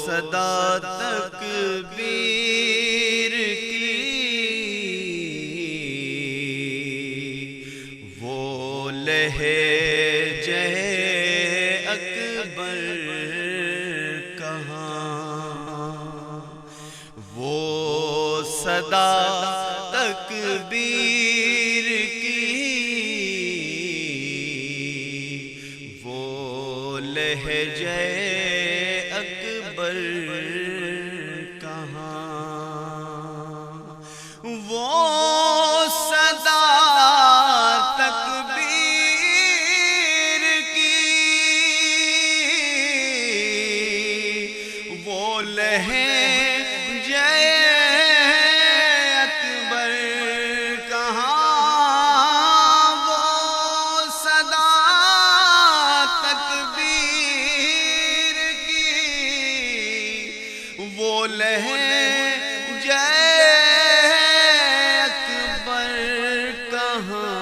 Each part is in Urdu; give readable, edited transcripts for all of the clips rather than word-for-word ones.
صدا تکبیر کی، وہ لہجہ اکبر کہاں، وہ صدا تکبیر کی، وہ لہجہ اکبر کہاں، وہ صدا تکبیر کی، وہ لہجہ اکبر کہاں، وہ صدا تکبیر کی، وہ لہجہ اکبر کہاں،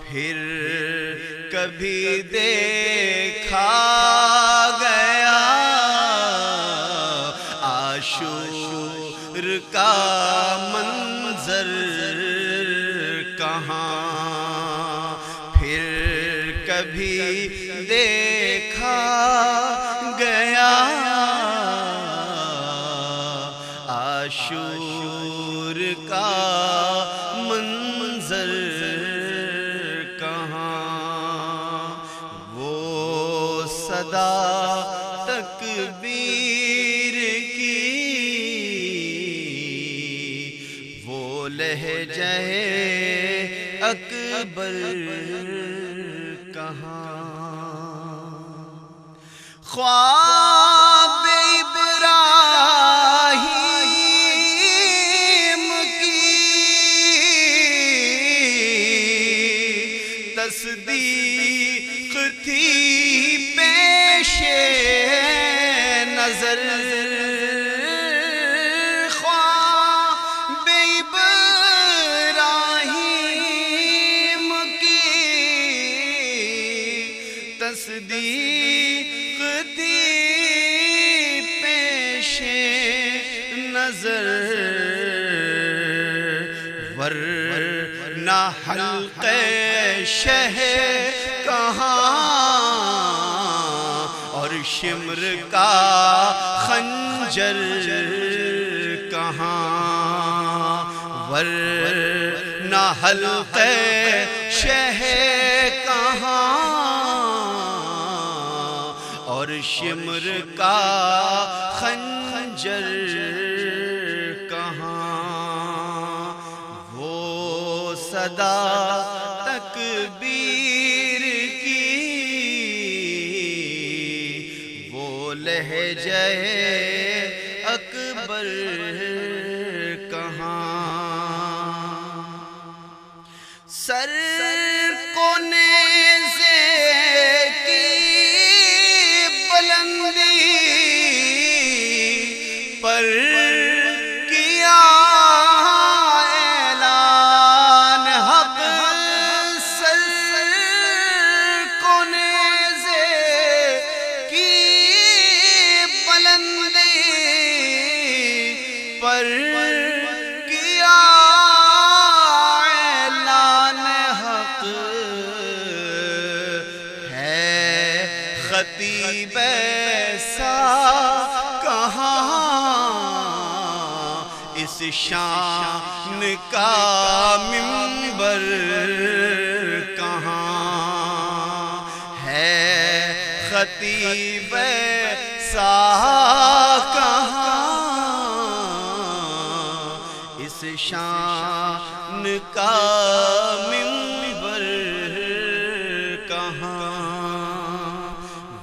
پھر کبھی دیکھا گیا عاشور کا منظر کہاں، پھر کبھی دیکھا گیا عاشور کا منظر کہاں، وہ صدا تکبیر کی، وہ لہجہ اکبر کہاں، خواب ابراہیم کی تصدیق تھی پیش نظر، خواب ابراہیم کی تصدیق تھی پیش نظر، ورنہ حلقے شہ کہاں اور شمر کا خنجر کہاں، ورنہ حلقے شہ کہاں اور شمر کا خنجر کہاں، وہ صدا تکبیر کی، وہ لہجہ اکبر کہاں، سر کو نیزے کی بلندی پر کیا اعلان حق، سر کو نیزے کی بلندی پر کیا اعلان حق، ہے خطیب ایسا کہاں اس شان کا منبر کہاں، ہے خطیب ایسا کہاں اس شان کا منبر کہاں،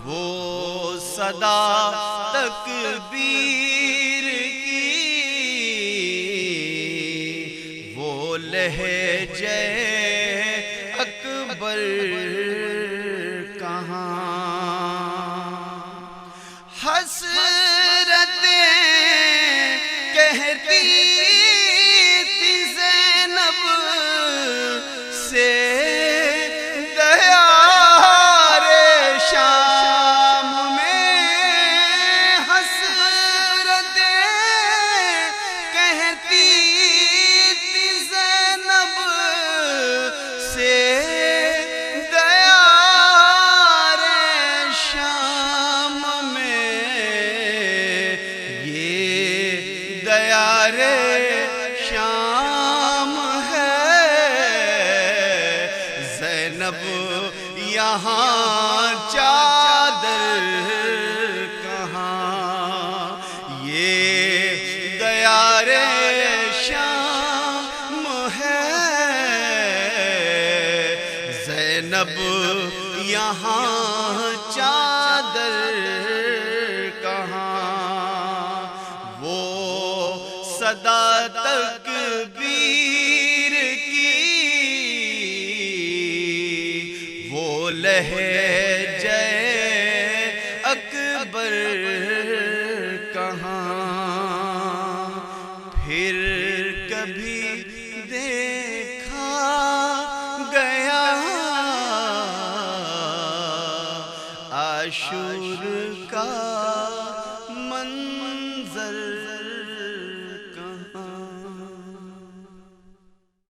وہ صدا تکبیر کی، وہ لہجہ اکبر کہاں، حسرتیں کہتی تھی زینب سے دیار شام میں، پھر کبھی دیکھا گیا عاشور کا